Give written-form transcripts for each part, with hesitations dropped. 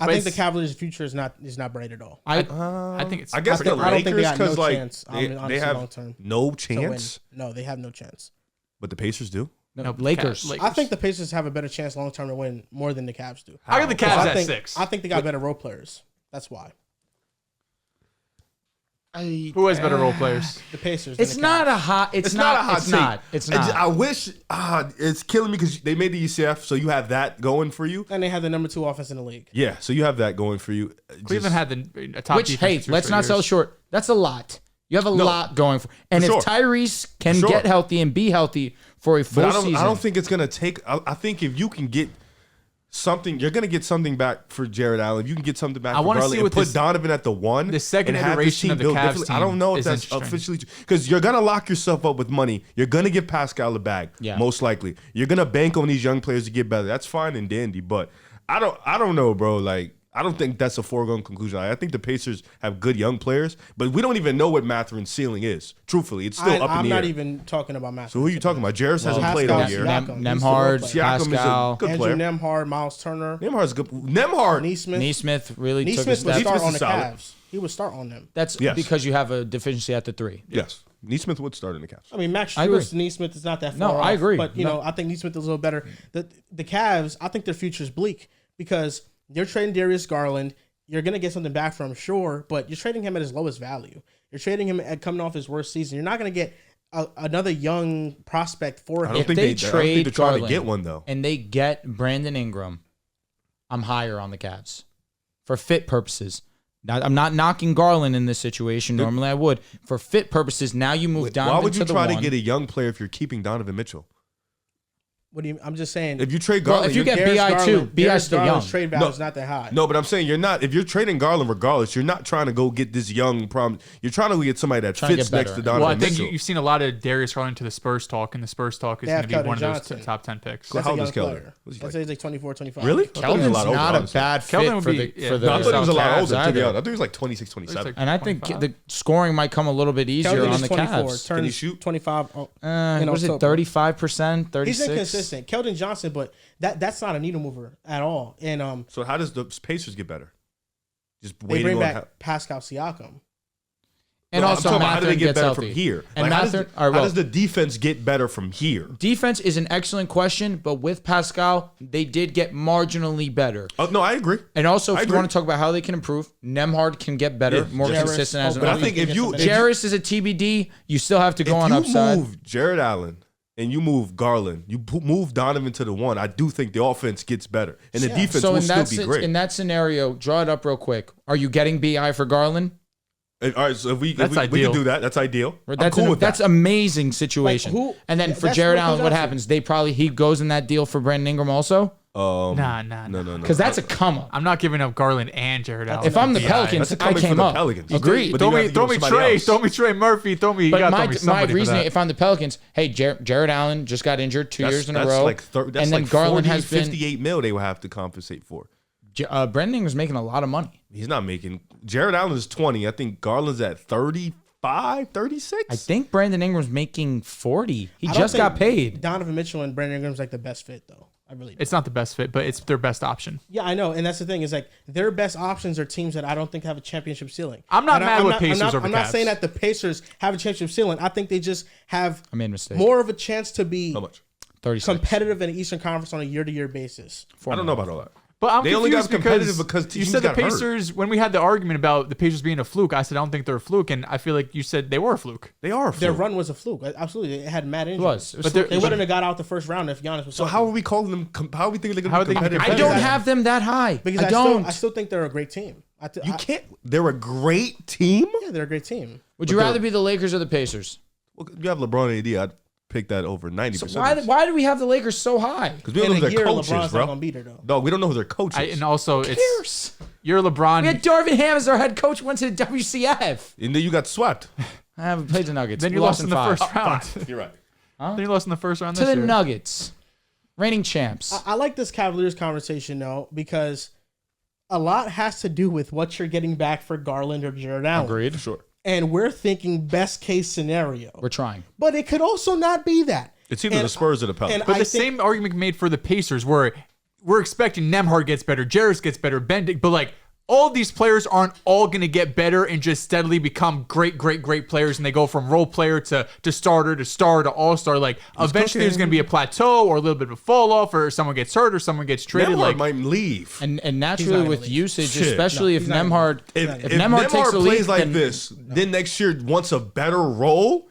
I think the Cavaliers' future is not bright at all. I think it's. I guess the I don't think they Lakers got no because like chance. they have long term no to chance, win. No, they have no chance. but the Pacers do. No, Lakers. I think the Pacers have a better chance long term to win more than the Cavs do. I got the Cavs at think, 6. I think they got better role players. That's why. Who has better role players? The Pacers. It's not a hot. It's not a hot take. It's not. I wish it's killing me because they made the UCF, so you have that going for you. And they have the number 2 offense in the league. Yeah, so you have that going for you. Cleveland had a top Which, hey, defense. let's not sell short. That's a lot. You have a lot going for. And if Tyrese can get healthy and be healthy for a full season, I don't think it's gonna take. I think if you can get something, you're gonna get something back for Jared Allen. If you can get something back. I want to see what put Donovan at the 1. The second iteration of the Cavs team. I don't know if that's officially because you're gonna lock yourself up with money. You're gonna give Pascal a bag, most likely. You're gonna bank on these young players to get better. That's fine and dandy, but I don't know, bro. Like, I don't think that's a foregone conclusion. I think the Pacers have good young players, but we don't even know what Matherin's ceiling is. Truthfully, it's still up in the air. I'm not even talking about Mathurin. So who are you talking about? Jarris hasn't played all year. Nembhard, Pascal, good player. Andrew Nembhard, Miles Turner. Nembhard's good. Nembhard. Neesmith really took a step. Neesmith would start on the Cavs. He would start on them. That's because you have a deficiency at the 3. Yes. Neesmith would start in the Cavs. I mean, Max Strus, Neesmith is not that far off. I agree. But, I think Neesmith is a little better. The Cavs, I think their future is bleak because they're trading Darius Garland. You're going to get something back from him, sure, but you're trading him at his lowest value. You're trading him at coming off his worst season. You're not going to get another young prospect for him. I don't think they're trying to get one, though. And they get Brandon Ingram, I'm higher on the Cavs for fit purposes. Now, I'm not knocking Garland in this situation. Normally I would. For fit purposes, now you move Donovan to the 1. Why would you try to get a young player if you're keeping Donovan Mitchell? What do you? I'm just saying. If you trade Garland, if you get BI too, BI's still young. Trade value is not that high. No, but I'm saying you're not. If you're trading Garland, regardless, you're not trying to go get this young problem. You're trying to get somebody that fits next to Donovan Well, I think Mitchell. you've seen a lot of Darius Garland to the Spurs talk, and the Spurs talk is going to be one of those top 10 picks. That's how a old is young Keldon? player. I'd say he's like 24, 25. Really? Keldon's not a bad fit for the I thought he was a lot older. Cavs To be honest, I either. think he was like 26, 27. And I think the scoring might come a little bit easier on the Cavs. Can he shoot? 25. What is it, 35%, 36%? He's inconsistent. Keldon Johnson, but that's not a needle mover at all. And so how does the Pacers get better? Just they waiting bring on back Pascal Siakam. And also, how do they get better healthy from here? And Like, how does the defense get better from here? Defense is an excellent question, but with Pascal, they did get marginally better. Oh, no, I agree. And also, if you want to talk about how they can improve, Nembhard can get better, more consistent as an. But I think if Jarris is a TBD, you still have to go on upside. If you move Jared Allen and you move Garland, you move Donovan to the 1, I do think the offense gets better. And the defense will still be great. In that scenario, draw it up real quick. Are you getting BI for Garland? All right, so if we can do that, that's ideal. That's cool with that's that. amazing situation. Like, and then for Jared Allen, what happens? He goes in that deal for Brandon Ingram also? No. Because that's a come up. I'm not giving up Garland and Jared Allen. If I'm the Pelicans, I came up. Agreed. Throw me Trey Murphy. But my reasoning, if I'm the Pelicans, hey, Jared Allen just got injured 2 years in a row. And then Garland has $58 million they will have to compensate for. Brandon Ingram's making a lot of money. He's not making. Jared Allen is 20. I think Garland's at 35, 36. I think Brandon Ingram's making 40. He just got paid. Donovan Mitchell and Brandon Ingram's like the best fit, though. I really do. It's not the best fit, but it's their best option. Yeah, I know. And that's the thing is like their best options are teams that I don't think have a championship ceiling. I'm not mad with Pacers over I'm not saying that the Pacers have a championship ceiling. I think they just have more of a chance to be competitive in the Eastern Conference on a year-to-year basis. I don't know about all that. But I'm they only got confused competitive because you said the Pacers, when we had the argument about the Pacers being a fluke, I said I don't think they're a fluke, and I feel like you said they were a fluke. They are a fluke. Their run was a fluke. Absolutely. It had mad injuries. But they wouldn't have got out the first round if Giannis was so how are we calling them? How are we thinking they're going to be competitive? I don't have them that high. Because I still think they're a great team. You can't. They're a great team? Yeah, they're a great team. Would you rather be the Lakers or the Pacers? Well, you have LeBron and AD. I'd pick that over 90%. So why do we have the Lakers so high? Because we don't know who their coach is, bro. Not beat her, though. No, we don't know who their coach is. And also, you're LeBron. We had Darvin Ham as our head coach, went to the WCF. And then you got swept. I haven't played the Nuggets. Then you lost in the first round. You're right. Then you lost in the first round to the Nuggets. Reigning champs. I like this Cavaliers conversation, though, because a lot has to do with what you're getting back for Garland or Jared Allen. Agreed. Sure. And we're thinking best case scenario. We're trying. But it could also not be that. It's either the Spurs or the Pelicans. But the same argument made for the Pacers where we're expecting Nembhard gets better, Jarris gets better, Bendik, but like all these players aren't all going to get better and just steadily become great players, and they go from role player to starter to star to all-star. Like eventually there's going to be a plateau or a little bit of a fall off, or someone gets hurt or someone gets traded. Nembhard might leave. And naturally with usage, Shit. especially if Nembhard If Nembhard takes the plays lead, like then, this, then next year wants a better role.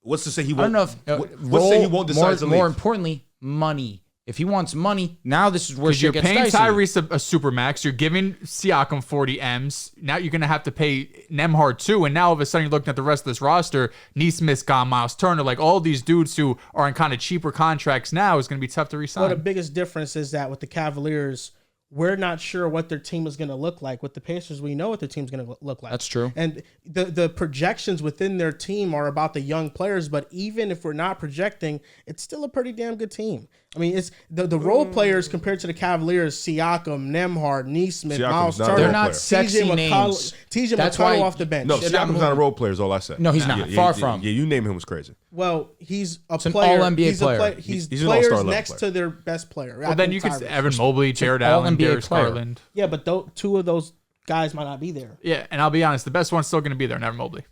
What's to say he I don't won't? know if What's to say he won't decide to leave? More importantly, money. If he wants money, now this is where Because you're shit gets paying dicey. Tyrese a supermax, you're giving Siakam 40 M's. Now you're going to have to pay Nembhard too, and now all of a sudden you're looking at the rest of this roster. Neesmith's gone, Miles Turner, like all these dudes who are on kind of cheaper contracts now is going to be tough to resign. Well, the biggest difference is that with the Cavaliers, we're not sure what their team is going to look like. With the Pacers, we know what their team's going to look like. That's true. And the projections within their team are about the young players, but even if we're not projecting, it's still a pretty damn good team. I mean, it's the role players compared to the Cavaliers: Siakam, Nembhard, Neesmith, Siakam's Miles not a Turner. role They're not player. sexy names. TJ That's McConnell why- off the bench. No, They're not Siakam's not a role player. Is all I said. No, he's not. Far from. Yeah, you name him was crazy. Well, he's a an player. all-NBA he's player. A he's He's an players all-star level next player. to their best player. well, then you could Evan Mobley, Jared Allen, all-NBA Darius player. Garland. Yeah, but two of those guys might not be there. Yeah, and I'll be honest, the best one's still going to be there, Evan Mobley.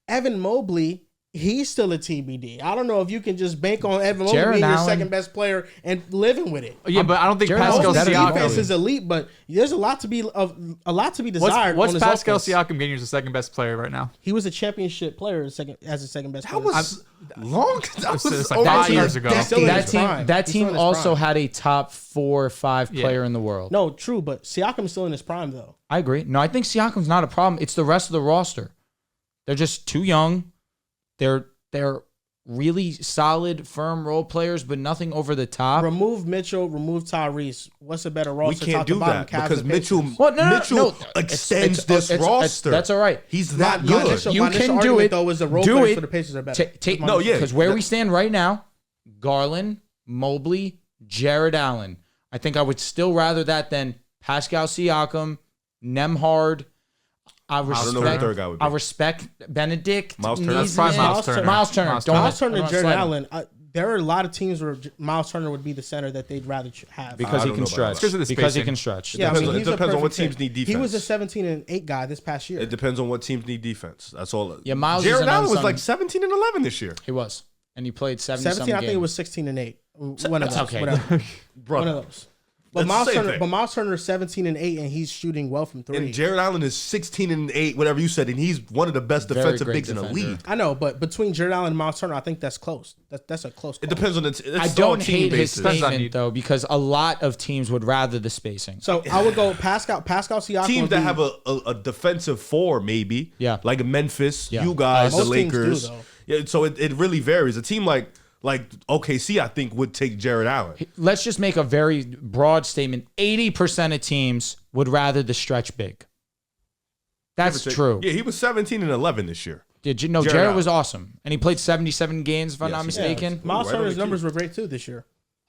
Evan Mobley, he's still a TBD. I don't know if you can just bank on Evan Mobley Jared being your Allen- second best player and living with it. Yeah, but I don't think Jared Pascal Allen's better than Defense Mobley. is elite, but there's a lot to be desired. What's on his Pascal offense. Siakam getting as the second best player right now? He was a championship player as a second best That player. was long. That It's was like over 5 a years ago. That's still in That his team, prime. that He's still team in his also prime. had a top 4 or 5 Yeah. player in the world. No, true, but Siakam's still in his prime though. I agree. No, I think Siakam's not a problem. It's the rest of the roster. They're just too young. They're really solid, firm role players, but nothing over the top. Remove Mitchell, remove Tyrese. What's a better We roster? can't top to do bottom, that Cavs because and Mitchell Pacers? Well, no, Mitchell it's- extends it's- this roster. that's all right. He's that My good. initial- You my initial can do argument, it. though, is the role Do players it. for the Pacers are better. Take No, yeah. because where we stand right now, Garland, Mobley, Jared Allen. I think I would still rather that than Pascal Siakam, Nembhard. I don't know who the respect. third guy would be. I respect Benedict. Miles Turner. That's probably Neesmith. Miles Turner. Miles Turner. Miles Don't Turner. Miles Turner and don't Jared slide him. Allen. There are a lot of teams where Miles Turner would be the center that they'd rather have. Because I he don't can know about stretch. Because of the Because he spacing. can stretch. Yeah, depends I mean, on- it he's a depends on what perfect teams fit. need He was a defense. 17-8 guy this past year. It depends on what teams need defense. That's all. Yeah, Miles is Jared an Allen was unsung- like 17 and 11 this year. He was. And he played 17, I think it was 16-8. One of those. okay. Whatever. Bro, One of those. But That's the same thing. Miles Turner is 17-8, and he's shooting well from three. and Jared Allen is 16 and 8, whatever you said, and he's one of the best Very defensive great bigs in the defender. league. I know, but between Jared Allen and Miles Turner, I think that's close. That's a close call. It depends on the. It's I all don't team hate his basis. Depends on statement need. though, because a lot of teams would rather the spacing. So I would go Pascal Siakam. Teams would that be- have a defensive four, maybe. Yeah. Like Memphis, Yeah. you guys, the Most teams do, Lakers. though. Yeah, so it really varies. A team like OKC, I think, would take Jared Allen. Let's just make a very broad statement. 80% of teams would rather the stretch big. That's true. Yeah, he was 17 and 11 this year. Did you know Jared Jared Allen. was awesome, and he played 77 games if I'm not Yes, he did. mistaken. Miles Right on Turner's the numbers key. were great too this year.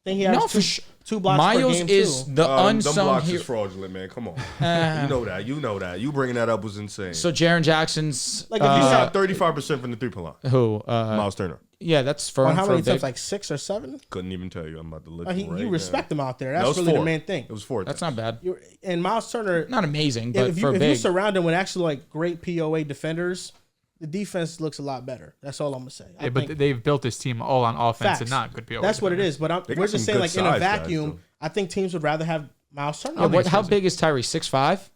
I think he No, has for sure. two blocks per Miles game is too. the Them unsung blocks hero. is fraudulent, man. Come on. You know that. You know that. You bringing that up was insane. So Jaren Jackson's Like, if you he Uh, shot 35% from the three-point line. who? Miles Turner. Yeah, that's firm On how for many a big. attempts? Like 6 or 7? Couldn't even tell you. I'm about to look. You respect him out there. That That's was really 4. the main thing. It was 4. That's not bad. And Miles Turner, Not amazing, but if for you big. surround him with actually like great POA defenders, the defense looks a lot better. That's all I'm gonna say. I Yeah, but think- they've built this team all on offense facts. and not good PO. That's what it is. But They got we're just some saying, good like in a size guys, vacuum, though. I think teams would rather have Miles Turner. Yeah, on what, their how team. big is Tyrese? 6'5"?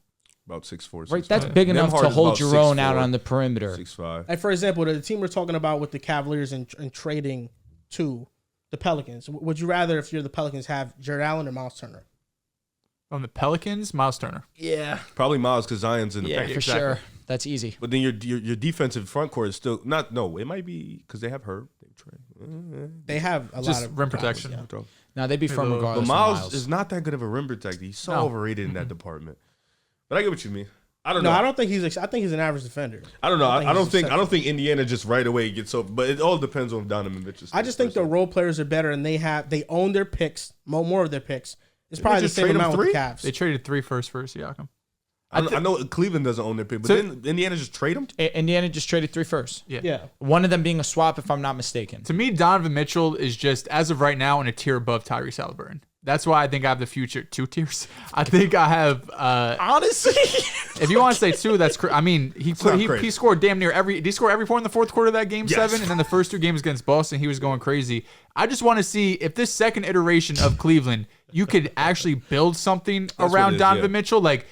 About 6'4". Right, that's 6'5". big enough Nembhard to is hold about your own out 6'4", on the perimeter. 6'5". Like for example, the team we're talking about with the Cavaliers and trading to the Pelicans. Would you rather, if you're the Pelicans, have Jared Allen or Miles Turner? On the Pelicans, Miles Turner. Yeah, Probably Miles because Zion's in the yeah, paint. for exactly. sure. That's easy. But then your defensive front court is still not. No, it might be because they have Herb. They have a Just lot of rim guys, protection. yeah. Now they'd be firm But regardless. But of Miles is not that good of a rim protector. He's so No. overrated in that department. But I get what you mean. I don't No, know. I don't think he's. I think he's an average defender. I don't know. I don't he's think. I exceptional. don't think Indiana just right away gets over. But it all depends on Donovan Mitchell. I just think the role players are better, and they own their picks, more of their picks. It's probably the just same trade him amount with the 3? Cavs. They traded 3 firsts for Siakam. I know Cleveland doesn't own their pick, but So- then Indiana just trade him. Indiana just traded 3 firsts. Yeah. One of them being a swap, if I'm not mistaken. To me, Donovan Mitchell is just, as of right now, in a tier above Tyrese Halliburton. That's why I think I have the future 2 tiers. I think I have. Honestly, If you want to say 2, that's. I mean, he scored damn near every. Did he score every point in the fourth quarter of that game 7? And then the first 2 games against Boston, he was going crazy. I just want to see if this second iteration of Cleveland, you could actually build something around Donovan Mitchell. Like,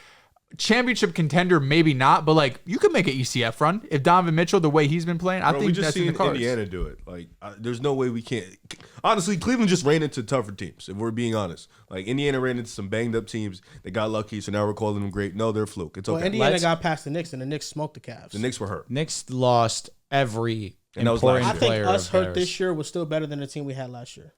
championship contender, maybe not, but like you could make an ECF run if Donovan Mitchell, the way he's been playing. I think that's in the cards. Indiana do it. Like, there's no way we can't. Honestly, Cleveland just ran into tougher teams. If we're being honest, like Indiana ran into some banged up teams. They got lucky, so now we're calling them great. No, they're fluke. It's okay. Well, Indiana got past the Knicks, and the Knicks smoked the Cavs. The Knicks were hurt. Knicks lost every important player. I think us hurt Paris. this year was still better than the team we had last year.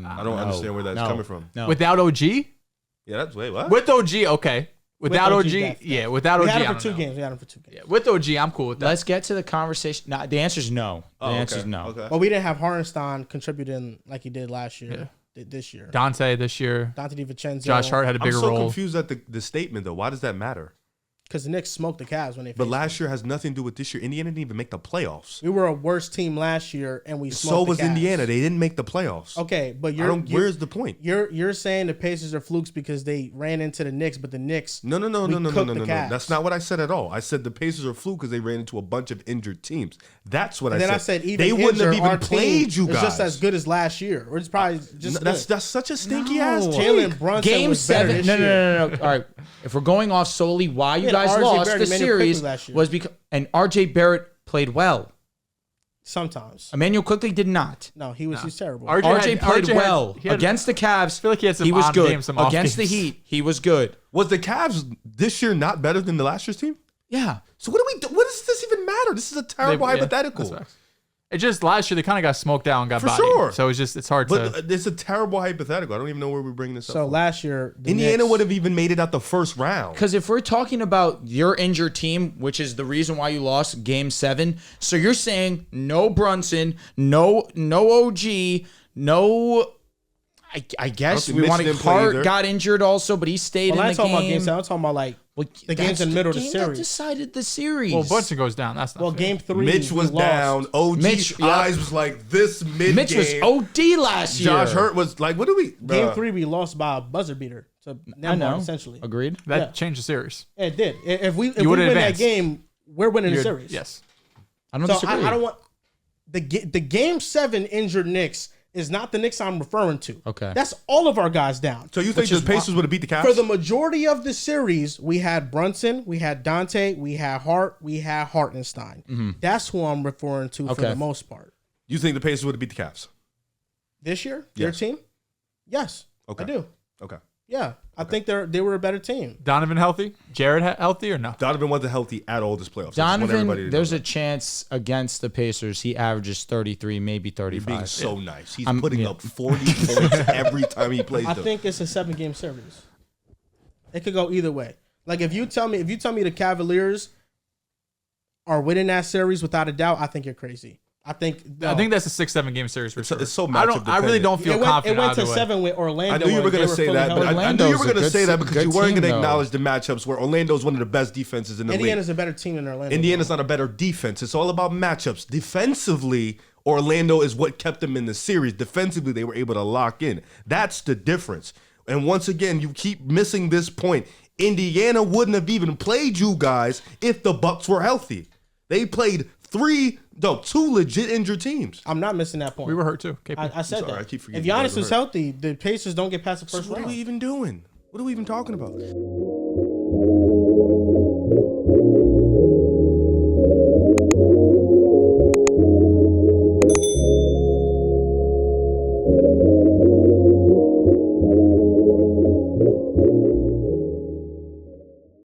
I don't understand where that's coming from. No. Without OG. Yeah, that's what? With OG, okay. Without OG, yeah. Without OG, we had him for 2 games. We had him for 2 games. Yeah, with OG, I'm cool with that. Let's get to the conversation. No, the answer is no. The answer is no. Okay. Well, we didn't have Hartenstein contributing like he did last year. This year, Dante this year. Dante DiVincenzo. Josh Hart had a bigger I'm so role. confused at the statement though. Why does that matter? Because the Knicks smoked the Cavs when they. But last year has nothing to do with this year. Indiana didn't even make the playoffs. We were a worse team last year, and we smoked So the was Cavs. Indiana. They didn't make the playoffs. Okay, but where's the point? You're saying the Pacers are flukes because they ran into the Knicks, but the Knicks. No. cooked the Cavs. That's not what I said at all. I said the Pacers are fluke because they ran into a bunch of injured teams. That's what And I then said. I said even they wouldn't have injured, our even played team you guys. is just as good as last year, or it's probably just That's such a stinky ass take. Jalen Brunson Game was better 7. this year. No. All right. If we're going off solely why you Yeah, guys RJ lost Barrett, the Emmanuel Quickly series last year. was because and RJ Barrett played well. Sometimes. Emmanuel Quickly did not. No, he's terrible. RJ played well he had- against the Cavs. I feel like he had some he was on good games, some off against games. the Heat. He was good. Was the Cavs this year not better than the last year's team? Yeah. So what do we do? What does this even matter? This is a terrible hypothetical. That's facts. It just last year they kind of got smoked out and got For bodied. sure. So it's hard But to. it's a terrible hypothetical. I don't even know where we're bringing this up. So from. last year, the Indiana Knicks- would have even made it out the first round. Because if we're talking about your injured team, which is the reason why you lost Game 7, so you're saying no Brunson, no OG, no. I guess we Mitch want to. didn't play either. Hart got injured also, but he stayed Well, in I'm the talking game. about game 7. I'm talking about like the games in the middle of the game that series. decided the series. Well, Brunson goes down. That's not Well, fair. game 3, Mitch was we lost. down. OG Mitch, eyes was like this mid Mitch was game. OD last year. Josh Hurt was like, what do we? Game bruh. 3, we lost by a buzzer beater to I Nemhard, know. essentially. Agreed. That yeah. changed the series. It did. If we would've win that advanced. game, we're winning the You're- series. Yes. I don't So disagree. I don't want the game 7 injured Knicks is not the Knicks I'm referring to. Okay. That's all of our guys down. So you think the Pacers would have beat the Cavs? For the majority of the series, we had Brunson, we had Dante, we had Hart, we had Hartenstein. That's who I'm referring to for Okay. the most part. You think the Pacers would have beat the Cavs? This year, their Yes. team? Yes. Okay. I do. Okay. Yeah. I think they were a better team. Donovan healthy? Jared healthy or no? Donovan wasn't healthy at all this playoffs. I just want everybody Donovan, to there's know a chance against the Pacers he averages 33, maybe that. You're 35. being so nice. He's I'm- putting yeah. up 40 points every time he plays I them. think it's a 7-game series. It could go either way. Like if you tell me the Cavaliers are winning that series without a doubt, I think you're crazy. I think that's a 6-7 game series for sure. it's so I really matchup don't feel confident It went to either way. 7 with Orlando. I knew you were going to say that, but I knew you were going to say that because you weren't going to acknowledge the matchups where Orlando's one of the best defenses in the league. Indiana's a better team than Orlando. Indiana's not a better defense. It's all about matchups. Defensively, Orlando is what kept them in the series. Defensively, they were able to lock in. That's the difference. And once again, you keep missing this point. Indiana wouldn't have even played you guys if the Bucks were healthy. They played 2 legit injured teams. I'm not missing that point. We were hurt too. KP. I said Sorry, that. I keep forgetting If you guys Giannis were was hurt. healthy, the Pacers don't get past the first What are round. we even doing? What are we even talking about?